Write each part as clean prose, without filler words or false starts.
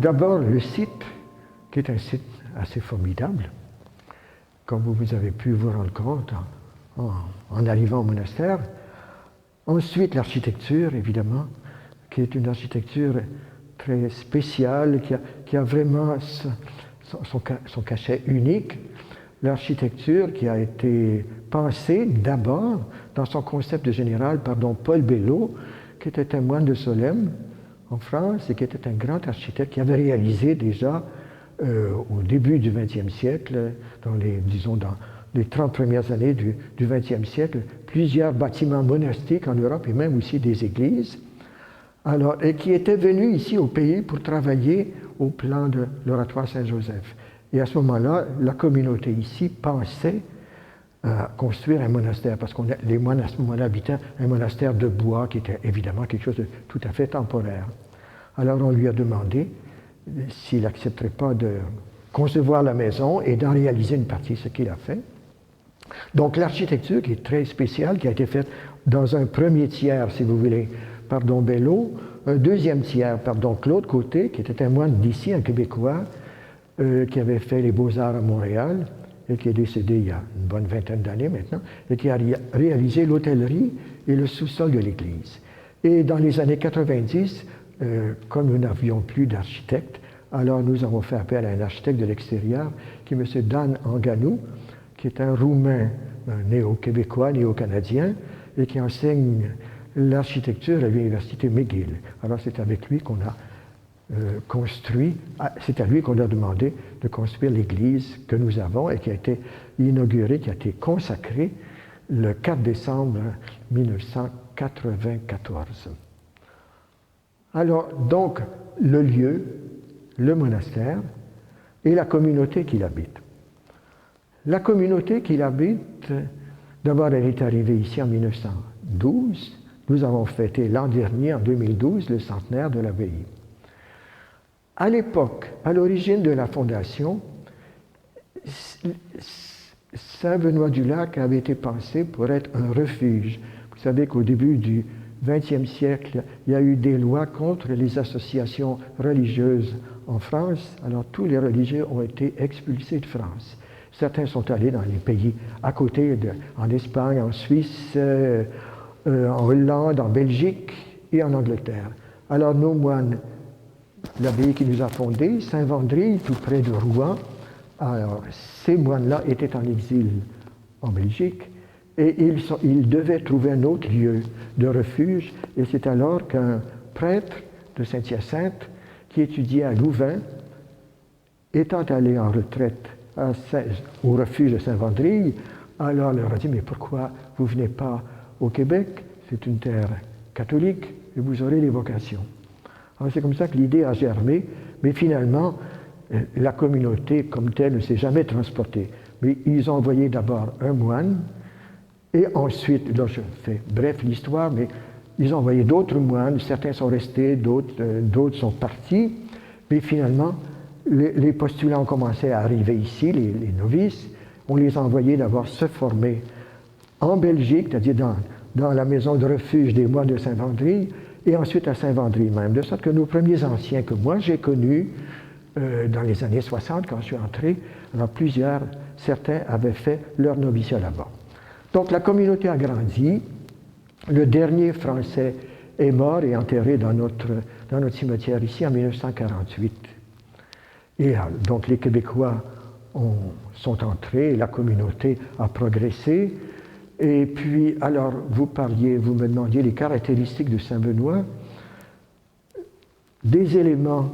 d'abord, le site, qui est un site assez formidable, comme vous avez pu vous rendre compte en arrivant au monastère. Ensuite, l'architecture, évidemment, qui est une architecture très spéciale, qui a vraiment son cachet unique. L'architecture qui a été pensée d'abord dans son concept général par Paul Bello, qui était un moine de Solesmes en France et qui était un grand architecte qui avait réalisé déjà au début du XXe siècle, dans les 30 premières années du XXe siècle, plusieurs bâtiments monastiques en Europe et même aussi des églises. Alors, et qui était venu ici au pays pour travailler au plan de l'oratoire Saint-Joseph. Et à ce moment-là, la communauté ici pensait à construire un monastère, parce que les moines à ce moment-là habitaient un monastère de bois, qui était évidemment quelque chose de tout à fait temporaire. Alors on lui a demandé s'il n'accepterait pas de concevoir la maison et d'en réaliser une partie, ce qu'il a fait. Donc l'architecture, qui est très spéciale, qui a été faite dans un premier tiers, si vous voulez, par Bello, un deuxième tiers par Claude Côté, qui était un moine d'ici, un Québécois, qui avait fait les Beaux-Arts à Montréal et qui est décédé il y a une bonne vingtaine d'années maintenant, et qui a réalisé l'hôtellerie et le sous-sol de l'église. Et dans les années 90, comme nous n'avions plus d'architecte, alors nous avons fait appel à un architecte de l'extérieur, qui est M. Dan Anganou, qui est un Roumain néo-québécois, néo-canadien, et qui enseigne l'architecture à l'université McGill. Alors c'est avec lui qu'on a c'est à lui qu'on a demandé de construire l'église que nous avons et qui a été inaugurée, qui a été consacrée le 4 décembre 1994. Alors, donc, le lieu, le monastère et la communauté qui l'habite. La communauté qui l'habite, d'abord, elle est arrivée ici en 1912. Nous avons fêté l'an dernier, en 2012, le centenaire de l'abbaye. À l'époque, à l'origine de la fondation, Saint-Benoît-du-Lac avait été pensé pour être un refuge. Vous savez qu'au début du XXe siècle, il y a eu des lois contre les associations religieuses en France. Alors tous les religieux ont été expulsés de France. Certains sont allés dans les pays à côté, en Espagne, en Suisse, en Hollande, en Belgique et en Angleterre. Alors nos moines, l'abbaye qui nous a fondés, Saint-Vendry, tout près de Rouen, alors ces moines-là étaient en exil en Belgique et ils devaient trouver un autre lieu de refuge. Et c'est alors qu'un prêtre de Saint-Hyacinthe, qui étudiait à Louvain, étant allé en retraite au refuge de Saint-Vendry, alors leur a dit « Mais pourquoi vous ne venez pas au Québec? C'est une terre catholique et vous aurez les vocations. » Alors c'est comme ça que l'idée a germé, mais finalement, la communauté comme telle ne s'est jamais transportée. Mais ils ont envoyé d'abord un moine, et ensuite, là je fais bref l'histoire, mais ils ont envoyé d'autres moines, certains sont restés, d'autres sont partis, mais finalement, les postulants ont commencé à arriver ici, les novices, on les a envoyés d'abord se former en Belgique, c'est-à-dire dans la maison de refuge des moines de Saint-Vendry, et ensuite à Saint-Vendry même, de sorte que nos premiers anciens que moi j'ai connus dans les années 60, quand je suis entré, alors certains avaient fait leur noviciat là-bas. Donc la communauté a grandi, le dernier Français est mort et enterré dans notre cimetière ici en 1948. Et donc les Québécois sont entrés, la communauté a progressé. Et puis, alors, vous me demandiez les caractéristiques de Saint-Benoît. Des éléments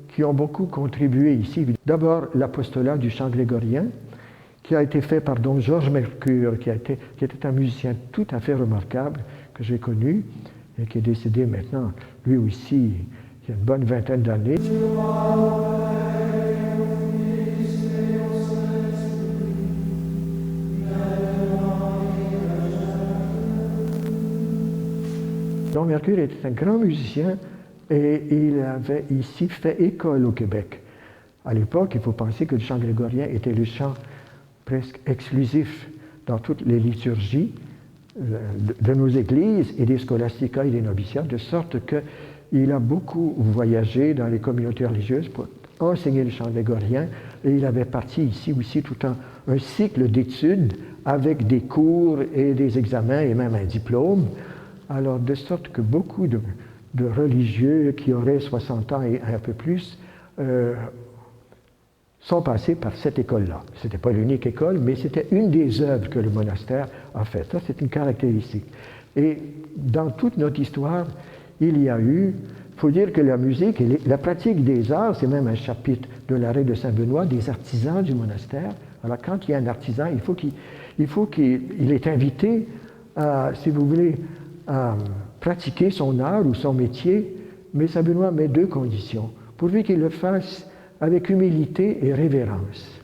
qui ont beaucoup contribué ici. D'abord, l'apostolat du chant grégorien, qui a été fait par Don Georges Mercure, qui était un musicien tout à fait remarquable, que j'ai connu, et qui est décédé maintenant, lui aussi, il y a une bonne vingtaine d'années. Don Mercure était un grand musicien et il avait ici fait école au Québec. À l'époque, il faut penser que le chant grégorien était le chant presque exclusif dans toutes les liturgies de nos églises et des scolasticas et des noviciats, de sorte que il a beaucoup voyagé dans les communautés religieuses pour enseigner le chant grégorien, et il avait parti ici aussi tout un cycle d'études avec des cours et des examens et même un diplôme. Alors, de sorte que beaucoup de religieux qui auraient 60 ans et un peu plus sont passés par cette école-là. Ce n'était pas l'unique école, mais c'était une des œuvres que le monastère a faites. Ça, c'est une caractéristique. Et dans toute notre histoire, il y a eu, il faut dire que la musique et la pratique des arts, c'est même un chapitre de l'arrêt de Saint-Benoît, des artisans du monastère. Alors, quand il y a un artisan, il faut qu'il est invité à, si vous voulez, à pratiquer son art ou son métier, mais Saint-Benoît met 2 conditions, pourvu qu'il le fasse avec humilité et révérence.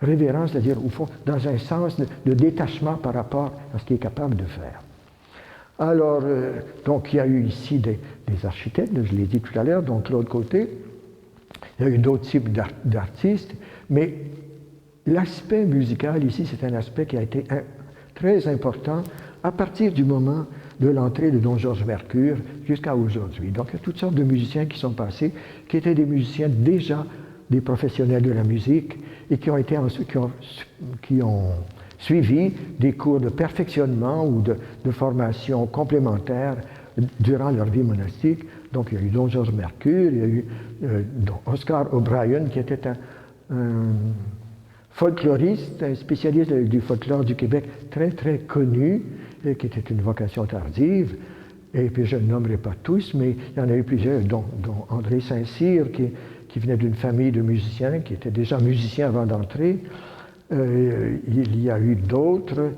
Révérence, c'est-à-dire, au fond, dans un sens de détachement par rapport à ce qu'il est capable de faire. Alors, donc, il y a eu ici des architectes, je l'ai dit tout à l'heure, donc de l'autre côté, il y a eu d'autres types d'artistes, mais l'aspect musical ici, c'est un aspect qui a été très important à partir du moment de l'entrée de Don Georges Mercure jusqu'à aujourd'hui. Donc, il y a toutes sortes de musiciens qui sont passés, qui étaient des musiciens déjà des professionnels de la musique et qui ont suivi des cours de perfectionnement ou de formation complémentaire durant leur vie monastique. Donc, il y a eu Don Georges Mercure, il y a eu Oscar O'Brien, qui était un folkloriste, un spécialiste du folklore du Québec très, très connu, et qui était une vocation tardive. Et puis, je ne nommerai pas tous, mais il y en a eu plusieurs, dont André Saint-Cyr, qui venait d'une famille de musiciens, qui était déjà musicien avant d'entrer. Il y a eu d'autres,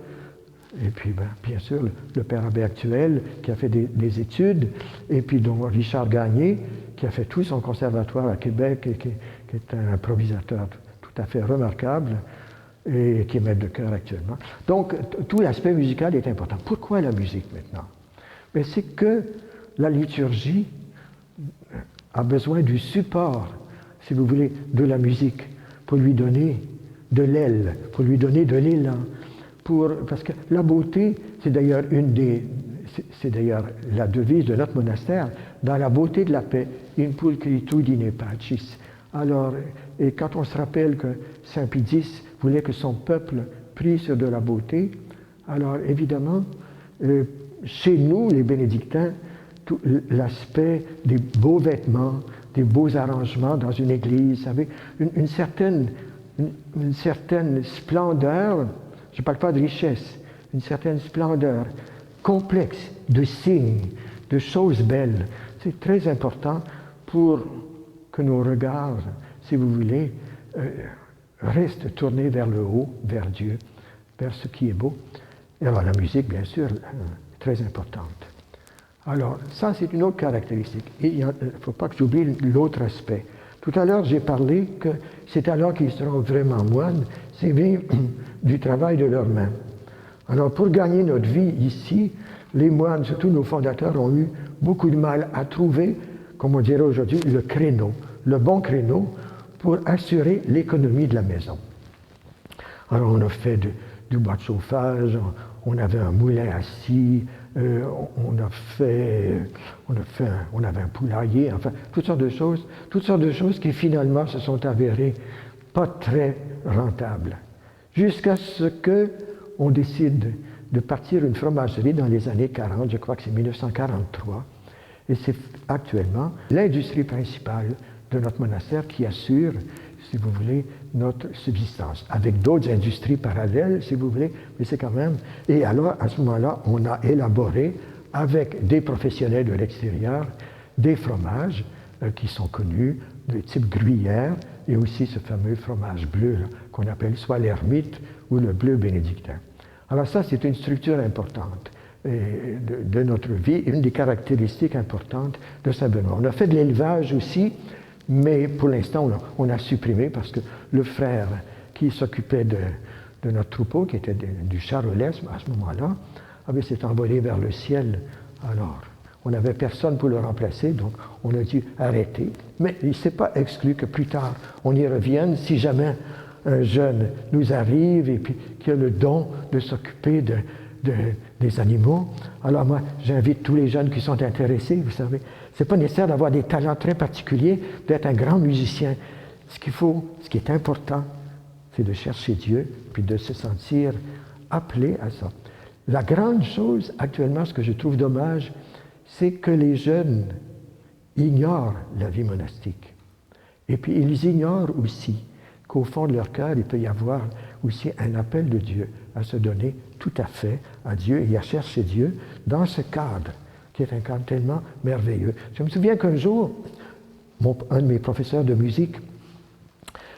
et puis bien sûr le père abbé actuel qui a fait des études, et puis dont Richard Gagné qui a fait tout son conservatoire à Québec et qui est un improvisateur tout à fait remarquable et qui est maître de chœur actuellement. Donc tout l'aspect musical est important. Pourquoi la musique maintenant? Mais c'est que la liturgie a besoin du support, si vous voulez, de la musique pour lui donner de l'aile, pour lui donner de l'élan. Parce que la beauté, c'est d'ailleurs la devise de notre monastère, dans la beauté de la paix, in pulchritudine pacis. Alors, et quand on se rappelle que Saint Pie X voulait que son peuple prie sur de la beauté, alors évidemment, chez nous, les bénédictins, tout l'aspect des beaux vêtements, des beaux arrangements dans une église, vous savez, une certaine splendeur, je ne parle pas de richesse, une certaine splendeur complexe de signes, de choses belles. C'est très important pour que nos regards, si vous voulez, restent tournés vers le haut, vers Dieu, vers ce qui est beau. Et alors la musique, bien sûr, très importante. Alors, ça, c'est une autre caractéristique. Et il ne faut pas que j'oublie l'autre aspect. Tout à l'heure, j'ai parlé que c'est alors qu'ils seront vraiment moines, c'est bien du travail de leurs mains. Alors, pour gagner notre vie ici, les moines, surtout nos fondateurs, ont eu beaucoup de mal à trouver, comme on dirait aujourd'hui, le créneau, le bon créneau pour assurer l'économie de la maison. Alors, on a fait du bois de chauffage, on avait un moulin à scie, on avait un poulailler, enfin, toutes sortes de choses qui finalement se sont avérées pas très rentables. Jusqu'à ce qu'on décide de partir une fromagerie dans les années 40, je crois que c'est 1943, et c'est actuellement l'industrie principale de notre monastère qui assure, si vous voulez, notre subsistance, avec d'autres industries parallèles, si vous voulez, mais c'est quand même... Et alors, à ce moment-là, on a élaboré, avec des professionnels de l'extérieur, des fromages qui sont connus, de type gruyère, et aussi ce fameux fromage bleu qu'on appelle soit l'ermite ou le bleu bénédictin. Alors ça, c'est une structure importante de notre vie, une des caractéristiques importantes de Saint-Benoît. On a fait de l'élevage aussi, mais pour l'instant, on a supprimé parce que le frère qui s'occupait de notre troupeau, qui était du charolesme à ce moment-là, s'est envolé vers le ciel. Alors, on n'avait personne pour le remplacer, donc on a dû arrêter. Mais il ne s'est pas exclu que plus tard, on y revienne si jamais un jeune nous arrive et puis qui a le don de s'occuper des animaux. Alors moi, j'invite tous les jeunes qui sont intéressés, vous savez. Ce n'est pas nécessaire d'avoir des talents très particuliers, d'être un grand musicien. Ce qu'il faut, ce qui est important, c'est de chercher Dieu, puis de se sentir appelé à ça. La grande chose, actuellement, ce que je trouve dommage, c'est que les jeunes ignorent la vie monastique. Et puis, ils ignorent aussi qu'au fond de leur cœur, il peut y avoir aussi un appel de Dieu à se donner tout à fait à Dieu et à chercher Dieu dans ce cadre, qui est un cadre tellement merveilleux. Je me souviens qu'un jour, un de mes professeurs de musique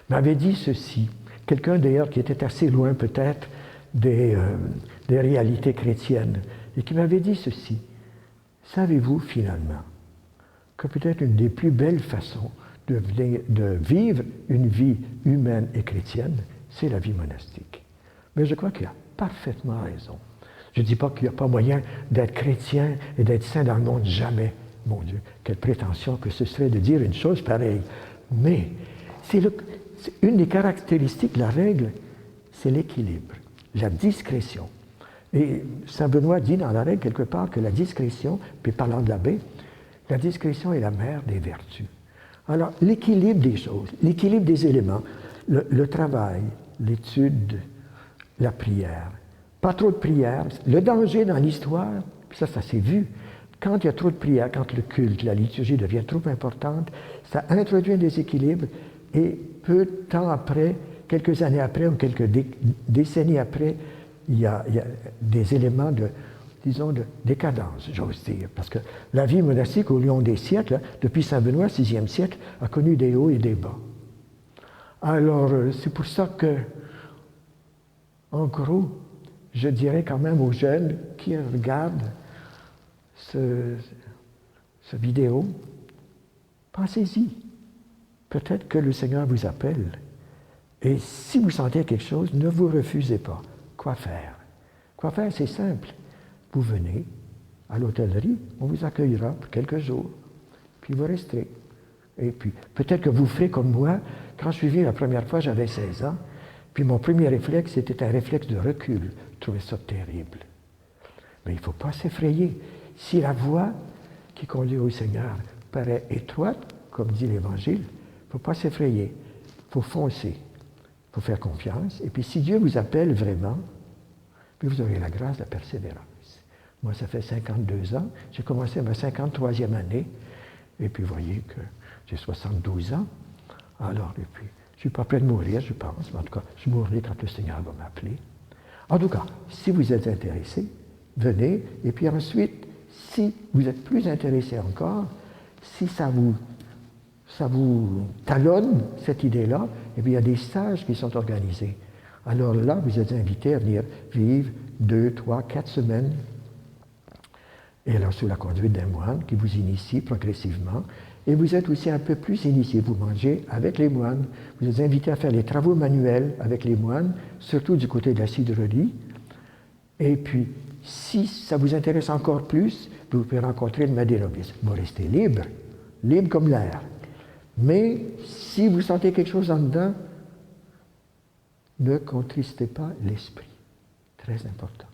m'avait dit ceci, quelqu'un d'ailleurs qui était assez loin peut-être des réalités chrétiennes, et qui m'avait dit ceci, « Savez-vous finalement que peut-être une des plus belles façons de vivre une vie humaine et chrétienne, c'est la vie monastique. » Mais je crois qu'il a parfaitement raison. Je ne dis pas qu'il n'y a pas moyen d'être chrétien et d'être saint dans le monde, jamais. Mon Dieu, quelle prétention que ce serait de dire une chose pareille. Mais c'est une des caractéristiques de la règle, c'est l'équilibre, la discrétion. Et saint Benoît dit dans la règle quelque part que la discrétion, puis parlant de l'abbé, la discrétion est la mère des vertus. Alors, l'équilibre des choses, l'équilibre des éléments, le travail, l'étude, la prière. Pas trop de prière. Le danger dans l'histoire, ça s'est vu, quand il y a trop de prière, quand le culte, la liturgie devient trop importante, ça introduit un déséquilibre et peu de temps après, quelques années après ou quelques décennies après, il y a des éléments de décadence, j'ose dire. Parce que la vie monastique au long des siècles, depuis Saint Benoît, 6e siècle, a connu des hauts et des bas. Alors, c'est pour ça que, en gros, je dirais quand même aux jeunes qui regardent ce vidéo, pensez-y. Peut-être que le Seigneur vous appelle. Et si vous sentez quelque chose, ne vous refusez pas. Quoi faire? Quoi faire, c'est simple. Vous venez à l'hôtellerie, on vous accueillera pour quelques jours, puis vous resterez. Et puis, peut-être que vous ferez comme moi. Quand je suis venu la première fois, j'avais 16 ans, puis mon premier réflexe, c'était un réflexe de recul. Je trouvais ça terrible. Mais il ne faut pas s'effrayer. Si la voie qui conduit au Seigneur paraît étroite, comme dit l'Évangile, il ne faut pas s'effrayer. Il faut foncer. Il faut faire confiance. Et puis, si Dieu vous appelle vraiment, puis vous aurez la grâce de la persévérance. Moi, ça fait 52 ans. J'ai commencé ma 53e année. Et puis, vous voyez que j'ai 72 ans. Alors, et puis, je ne suis pas prêt de mourir, je pense. Mais en tout cas, je mourrai quand le Seigneur va m'appeler. En tout cas, si vous êtes intéressé, venez. Et puis ensuite, si vous êtes plus intéressé encore, si ça vous talonne, cette idée-là, eh bien, il y a des stages qui sont organisés. Alors là, vous êtes invité à venir vivre 2, 3, 4 semaines. Et alors, sous la conduite d'un moine qui vous initie progressivement. Et vous êtes aussi un peu plus initié. Vous mangez avec les moines. Vous êtes invité à faire les travaux manuels avec les moines, surtout du côté de la cidrerie. Et puis, si ça vous intéresse encore plus, vous pouvez rencontrer le maître des novices. Vous restez libre, libre comme l'air. Mais si vous sentez quelque chose en dedans, ne contristez pas l'esprit. Très important.